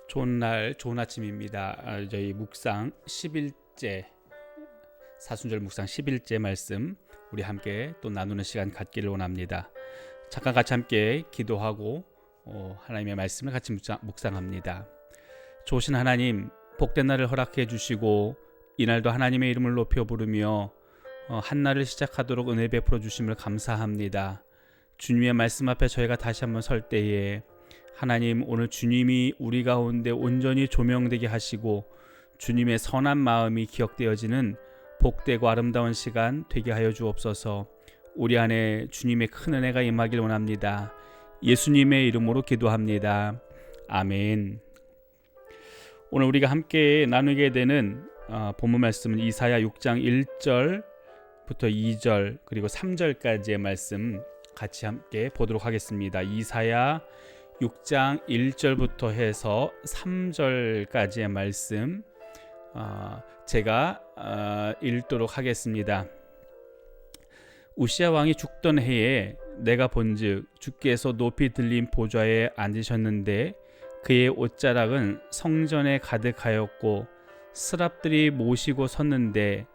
좋은 날, 좋은 아침입니다. 저희 묵상 11째, 사순절 묵상 11째 말씀 우리 함께 또 나누는 시간 갖기를 원합니다. 잠깐 같이 함께 기도하고 하나님의 말씀을 같이 묵상합니다. 좋으신 하나님, 복된 날을 허락해 주시고 이날도 하나님의 이름을 높여 부르며 한 날을 시작하도록 은혜 베풀어 주심을 감사합니다. 주님의 말씀 앞에 저희가 다시 한번 설 때에 하나님, 오늘 주님이 우리 가운데 온전히 조명되게 하시고 주님의 선한 마음이 기억되어지는 복되고 아름다운 시간 되게 하여 주옵소서. 우리 안에 주님의 큰 은혜가 임하길 원합니다. 예수님의 이름으로 기도합니다. 아멘. 오늘 우리가 함께 나누게 되는 본문 말씀은 이사야 6장 1절부터 2절 그리고 3절까지의 말씀 같이 함께 보도록 하겠습니다. 이사야 6장 1절부터 해서 3절까지의 말씀 제가 읽도록 하겠습니다. 우시야 왕이 죽던 해에 내가 본즉 주께서 높이 들린 보좌에 앉으셨는데 그의 옷자락은 성전에 가득하였고 스랍들이 모시고 섰는데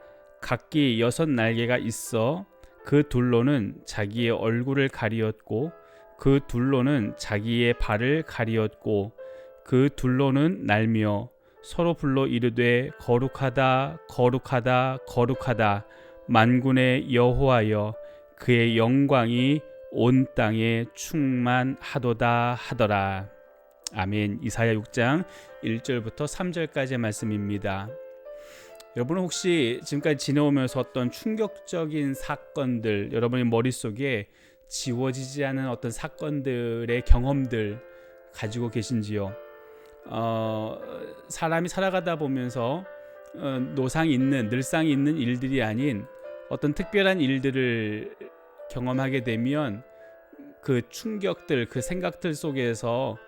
각기 6날개가 있어 그 둘로는 자기의 얼굴을 가리었고 그 둘로는 자기의 발을 가리었고 그 둘로는 날며 서로 불러 이르되 거룩하다 거룩하다 거룩하다 만군의 여호와여, 그의 영광이 온 땅에 충만하도다 하더라. 아멘. 이사야 6장 1절부터 3절까지의 말씀입니다. 여러분은 혹시 지금까지 지내오면서 어떤 충격적인 사건들, 여러분의 머릿속에 지워지지 않은 어떤 사건들의 경험들 가지고 계신지요? 사람이 살아가다 보면서 늘상 있는 일들이 아닌 어떤 특별한 일들을 경험하게 되면 그 충격들, 그 생각들 속에서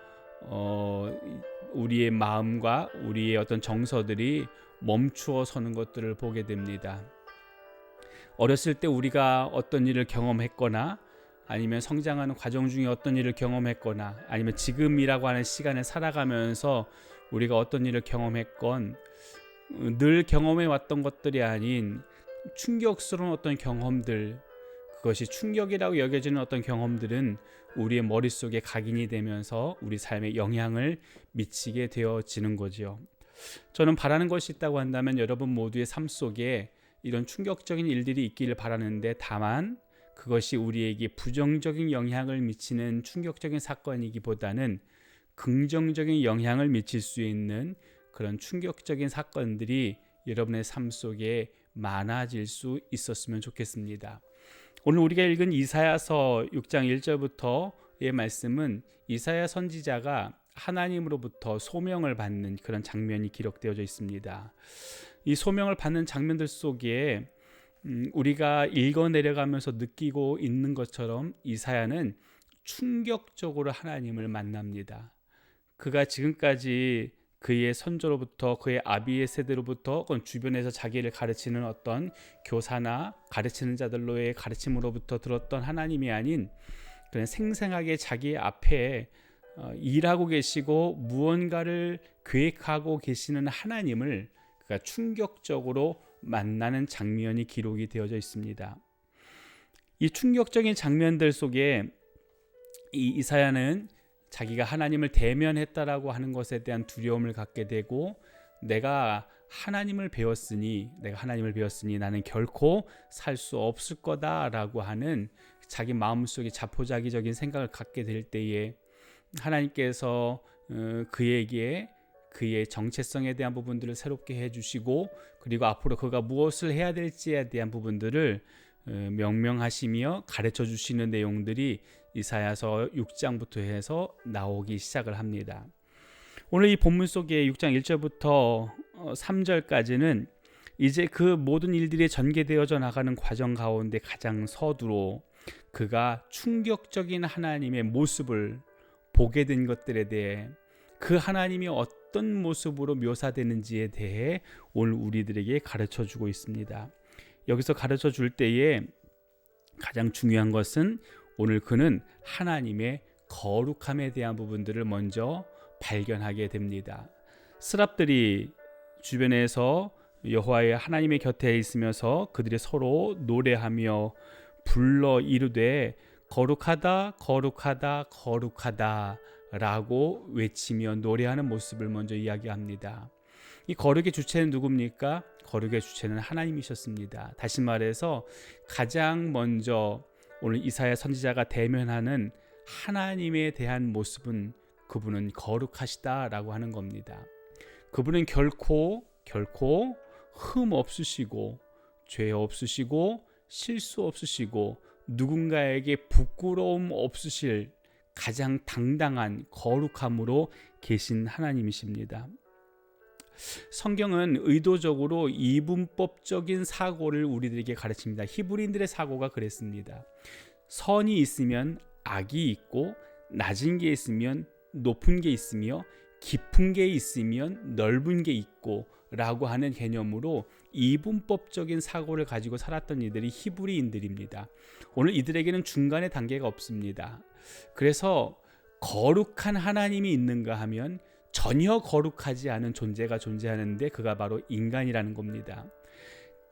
우리의 마음과 우리의 어떤 정서들이 멈추어 서는 것들을 보게 됩니다. 어렸을 때 우리가 어떤 일을 경험했거나 아니면 성장하는 과정 중에 어떤 일을 경험했거나 아니면 지금이라고 하는 시간을 살아가면서 우리가 어떤 일을 경험했건 늘 경험해 왔던 것들이 아닌 충격스러운 어떤 경험들, 그것이 충격이라고 여겨지는 어떤 경험들은 우리의 머릿속에 각인이 되면서 우리 삶에 영향을 미치게 되어지는 거죠. 저는 바라는 것이 있다고 한다면 여러분 모두의 삶 속에 이런 충격적인 일들이 있기를 바라는데, 다만 그것이 우리에게 부정적인 영향을 미치는 충격적인 사건이기보다는 긍정적인 영향을 미칠 수 있는 그런 충격적인 사건들이 여러분의 삶 속에 많아질 수 있었으면 좋겠습니다. 오늘 우리가 읽은 이사야서 6장 1절부터의 말씀은 이사야 선지자가 하나님으로부터 소명을 받는 그런 장면이 기록되어져 있습니다. 이 소명을 받는 장면들 속에 우리가 읽어 내려가면서 느끼고 있는 것처럼 이사야는 충격적으로 하나님을 만납니다. 그가 지금까지 그의 선조로부터, 그의 아비의 세대로부터, 주변에서 자기를 가르치는 어떤 교사나 가르치는 자들로의 가르침으로부터 들었던 하나님이 아닌 그냥 생생하게 자기 앞에 일하고 계시고 무언가를 계획하고 계시는 하나님을 그가 충격적으로 만나는 장면이 기록이 되어져 있습니다. 이 충격적인 장면들 속에 이 이사야는 자기가 하나님을 대면했다라고 하는 것에 대한 두려움을 갖게 되고, 내가 하나님을 배웠으니 나는 결코 살 수 없을 거다라고 하는 자기 마음속에 자포자기적인 생각을 갖게 될 때에 하나님께서 그에게 그의 정체성에 대한 부분들을 새롭게 해주시고, 그리고 앞으로 그가 무엇을 해야 될지에 대한 부분들을 명명하시며 가르쳐 주시는 내용들이 이사야서 6장부터 해서 나오기 시작을 합니다. 오늘 이 본문 속에 6장 1절부터 3절까지는 이제 그 모든 일들이 전개되어져 나가는 과정 가운데 가장 서두로 그가 충격적인 하나님의 모습을 보게 된 것들에 대해, 그 하나님이 어떤 모습으로 묘사되는지에 대해 오늘 우리들에게 가르쳐 주고 있습니다. 여기서 가르쳐 줄 때에 가장 중요한 것은 오늘 그는 하나님의 거룩함에 대한 부분들을 먼저 발견하게 됩니다. 스랍들이 주변에서 여호와의 하나님의 곁에 있으면서 그들이 서로 노래하며 불러 이르되 거룩하다 거룩하다 거룩하다 라고 외치며 노래하는 모습을 먼저 이야기합니다. 이 거룩의 주체는 누굽니까? 거룩의 주체는 하나님이셨습니다. 다시 말해서 가장 먼저 오늘 이사야 선지자가 대면하는 하나님에 대한 모습은 그분은 거룩하시다라고 하는 겁니다. 그분은 결코 흠 없으시고 죄 없으시고 실수 없으시고 누군가에게 부끄러움 없으실 가장 당당한 거룩함으로 계신 하나님이십니다. 성경은 의도적으로 이분법적인 사고를 우리들에게 가르칩니다. 히브리인들의 사고가 그랬습니다. 선이 있으면 악이 있고 낮은 게 있으면 높은 게 있으며 깊은 게 있으면 넓은 게 있고 라고 하는 개념으로 이분법적인 사고를 가지고 살았던 이들이 히브리인들입니다. 오늘 이들에게는 중간의 단계가 없습니다. 그래서 거룩한 하나님이 있는가 하면 전혀 거룩하지 않은 존재가 존재하는데 그가 바로 인간이라는 겁니다.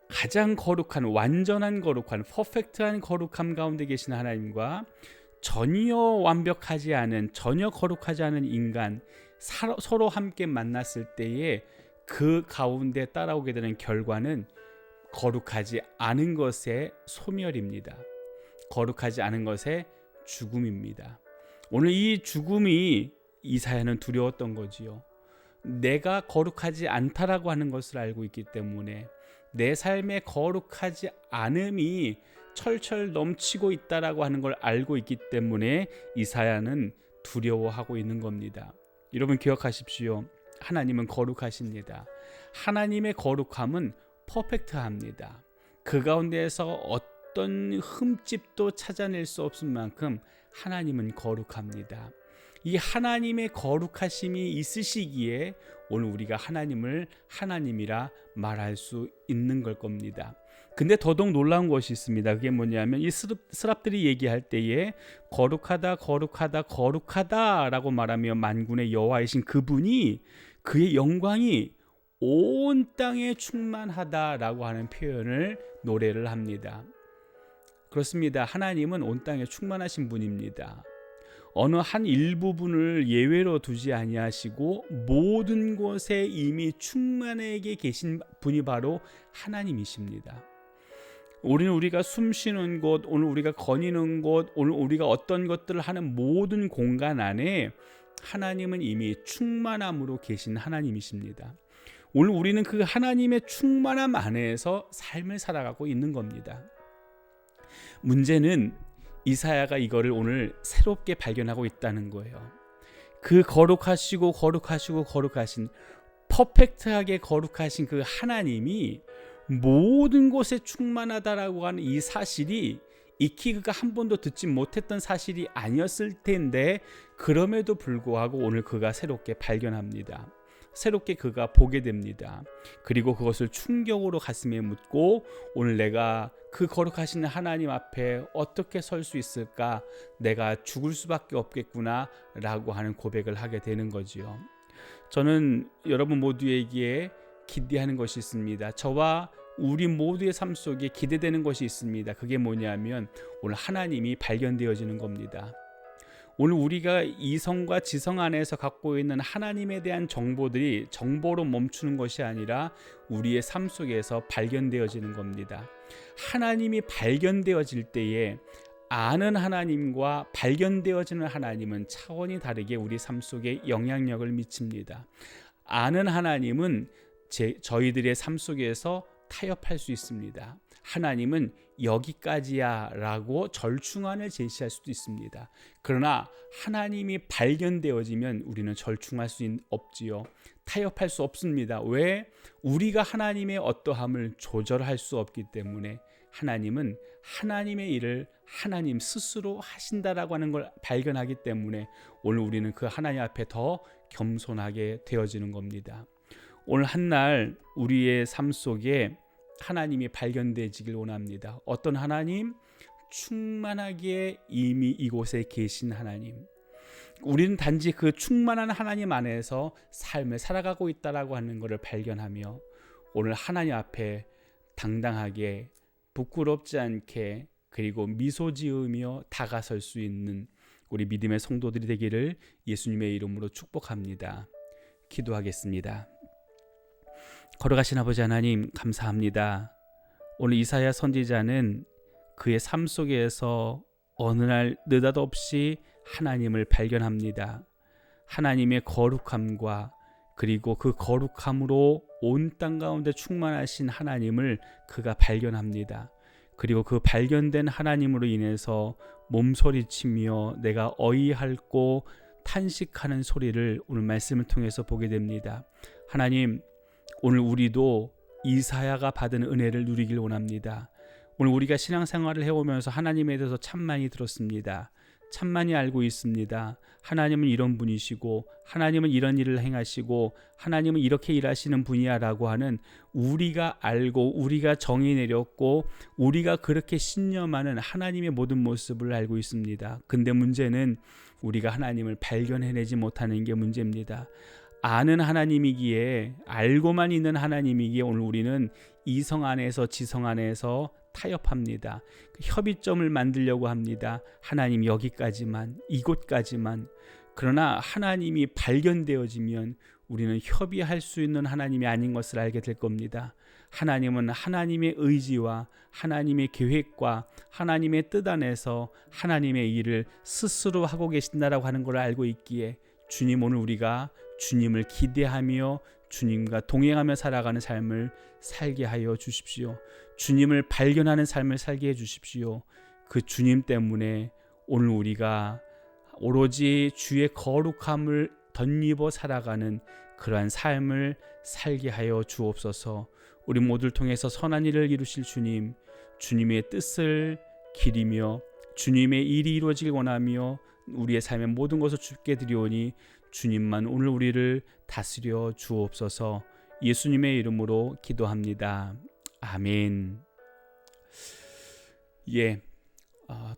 가장 거룩한 완전한 거룩한 퍼펙트한 거룩함 가운데 계신 하나님과 전혀 완벽하지 않은 전혀 거룩하지 않은 인간 서로 함께 만났을 때에 그 가운데 따라오게 되는 결과는 거룩하지 않은 것의 소멸입니다. 거룩하지 않은 것의 죽음입니다. 오늘 이 죽음이 이사야는 두려웠던 거지요. 내가 거룩하지 않다라고 하는 것을 알고 있기 때문에 내 삶의 거룩하지 않음이 철철 넘치고 있다라고 하는 걸 알고 있기 때문에 이사야는 두려워하고 있는 겁니다. 여러분 기억하십시오. 하나님은 거룩하십니다. 하나님의 거룩함은 퍼펙트합니다. 그 가운데에서 어떤 흠집도 찾아낼 수 없을 만큼 하나님은 거룩합니다. 이 하나님의 거룩하심이 있으시기에 오늘 우리가 하나님을 하나님이라 말할 수 있는 걸 겁니다. 근데 더더욱 놀라운 것이 있습니다. 그게 뭐냐면 이 스랍들이 얘기할 때에 거룩하다 거룩하다 거룩하다 라고 말하며 만군의 여호와이신 그분이 그의 영광이 온 땅에 충만하다라고 하는 표현을 노래를 합니다. 그렇습니다. 하나님은 온 땅에 충만하신 분입니다. 어느 한 일부분을 예외로 두지 아니하시고 모든 곳에 이미 충만하게 계신 분이 바로 하나님이십니다. 오늘 우리가 숨 쉬는 곳, 오늘 우리가 거니는 곳, 오늘 우리가 어떤 것들을 하는 모든 공간 안에 하나님은 이미 충만함으로 계신 하나님이십니다. 오늘 우리는 그 하나님의 충만함 안에서 삶을 살아가고 있는 겁니다. 문제는 이사야가 이거를 오늘 새롭게 발견하고 있다는 거예요. 그 거룩하시고 거룩하신 퍼펙트하게 거룩하신 그 하나님이 모든 곳에 충만하다라고 하는 이 사실이 익히 그가 한 번도 듣지 못했던 사실이 아니었을 텐데 그럼에도 불구하고 오늘 그가 새롭게 발견합니다. 새롭게 그가 보게 됩니다. 그리고 그것을 충격으로 가슴에 묻고 오늘 내가 그 거룩하신 하나님 앞에 어떻게 설 수 있을까? 내가 죽을 수밖에 없겠구나 라고 하는 고백을 하게 되는 거지요. 저는 여러분 모두에게 기대하는 것이 있습니다. 저와 우리 모두의 삶 속에 기대되는 것이 있습니다. 그게 뭐냐면 오늘 하나님이 발견되어지는 겁니다. 오늘 우리가 이성과 지성 안에서 갖고 있는 하나님에 대한 정보들이 정보로 멈추는 것이 아니라 우리의 삶 속에서 발견되어지는 겁니다. 하나님이 발견되어질 때에 아는 하나님과 발견되어지는 하나님은 차원이 다르게 우리 삶 속에 영향력을 미칩니다. 아는 하나님은 저희들의 삶 속에서 타협할 수 있습니다. 하나님은 여기까지야 라고 절충안을 제시할 수도 있습니다. 그러나 하나님이 발견되어지면 우리는 절충할 수 없지요. 타협할 수 없습니다. 왜? 우리가 하나님의 어떠함을 조절할 수 없기 때문에 하나님은 하나님의 일을 하나님 스스로 하신다라고 하는 걸 발견하기 때문에 오늘 우리는 그 하나님 앞에 더 겸손하게 되어지는 겁니다. 오늘 한날 우리의 삶 속에 하나님이 발견되지길 원합니다. 어떤 하나님? 충만하게 이미 이곳에 계신 하나님. 우리는 단지 그 충만한 하나님 안에서 삶을 살아가고 있다라고 하는 것을 발견하며 오늘 하나님 앞에 당당하게 부끄럽지 않게 그리고 미소 지으며 다가설 수 있는 우리 믿음의 성도들이 되기를 예수님의 이름으로 축복합니다. 기도하겠습니다. 걸어가신 아버지 하나님, 감사합니다. 오늘 이사야 선지자는 그의 삶 속에서 어느 날 느닷없이 하나님을 발견합니다. 하나님의 거룩함과 그리고 그 거룩함으로 온 땅 가운데 충만하신 하나님을 그가 발견합니다. 그리고 그 발견된 하나님으로 인해서 몸소리치며 내가 어이할고 탄식하는 소리를 오늘 말씀을 통해서 보게 됩니다. 하나님, 오늘 우리도 이사야가 받은 은혜를 누리길 원합니다. 오늘 우리가 신앙생활을 해오면서 하나님에 대해서 참 많이 들었습니다. 참 많이 알고 있습니다. 하나님은 이런 분이시고 하나님은 이런 일을 행하시고 하나님은 이렇게 일하시는 분이야 라고 하는 우리가 알고 우리가 정의 내렸고 우리가 그렇게 신념하는 하나님의 모든 모습을 알고 있습니다. 근데 문제는 우리가 하나님을 발견해내지 못하는 게 문제입니다. 아는 하나님이기에 알고만 있는 하나님이기에 오늘 우리는 이성 안에서 지성 안에서 타협합니다. 협의점을 만들려고 합니다. 하나님 여기까지만, 이곳까지만. 그러나 하나님이 발견되어지면 우리는 협의할 수 있는 하나님이 아닌 것을 알게 될 겁니다. 하나님은 하나님의 의지와 하나님의 계획과 하나님의 뜻 안에서 하나님의 일을 스스로 하고 계신다라고 하는 걸 알고 있기에 주님, 오늘 우리가 주님을 기대하며 주님과 동행하며 살아가는 삶을 살게 하여 주십시오. 주님을 발견하는 삶을 살게 해 주십시오. 그 주님 때문에 오늘 우리가 오로지 주의 거룩함을 덧입어 살아가는 그러한 삶을 살게 하여 주옵소서. 우리 모두를 통해서 선한 일을 이루실 주님, 주님의 뜻을 기리며 주님의 일이 이루어지길 원하며 우리의 삶의 모든 것을 주께 드리오니 주님만 오늘 우리를 다스려 주옵소서. 예수님의 이름으로 기도합니다. 아멘.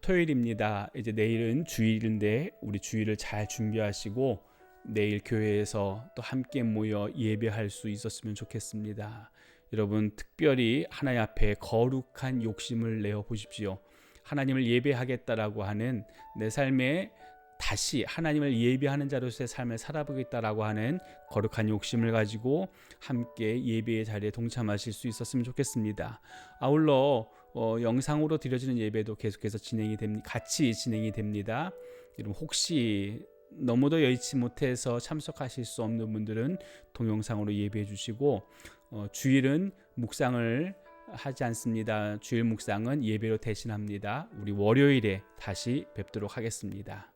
토요일입니다. 이제 내일은 주일인데 우리 주일을 잘 준비하시고 내일 교회에서 또 함께 모여 예배할 수 있었으면 좋겠습니다. 여러분, 특별히 하나님 앞에 거룩한 욕심을 내어 보십시오. 하나님을 예배하겠다라고 하는 내 삶에 다시 하나님을 예배하는 자로서의 삶을 살아보겠다라고 하는 거룩한 욕심을 가지고 함께 예배의 자리에 동참하실 수 있었으면 좋겠습니다. 아울러 영상으로 드려지는 예배도 계속해서 같이 진행이 됩니다. 여러분, 혹시 너무도 여의치 못해서 참석하실 수 없는 분들은 동영상으로 예배해 주시고 주일은 묵상을 하지 않습니다. 주일 묵상은 예배로 대신합니다. 우리 월요일에 다시 뵙도록 하겠습니다.